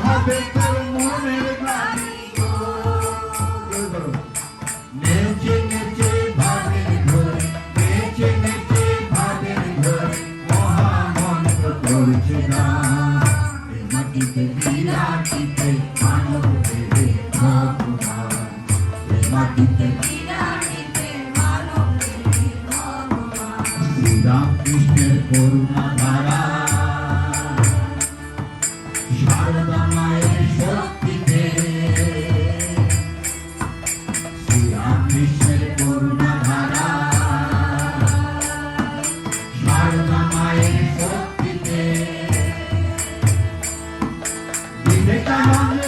হবে তোর মনের গ্লানি গো। নেচে নেচে ভাবের ঘরে, নেচে নেচে ভাবের ঘরে মহামন্ত্র করছে গান। এই মাটিতে বিরাটিতে মানব দেবে ভগবান, এই মাটিতে বিরাটিতে মানব দেবে ভগবান। শ্রীরামকৃষ্ণের করুণা ধারা, সারদা মায়ের শক্তিতে, শ্রীরামকৃষ্ণের করুণা ধারা, সারদা মায়ের শক্তিতে, বিবেকানন্দ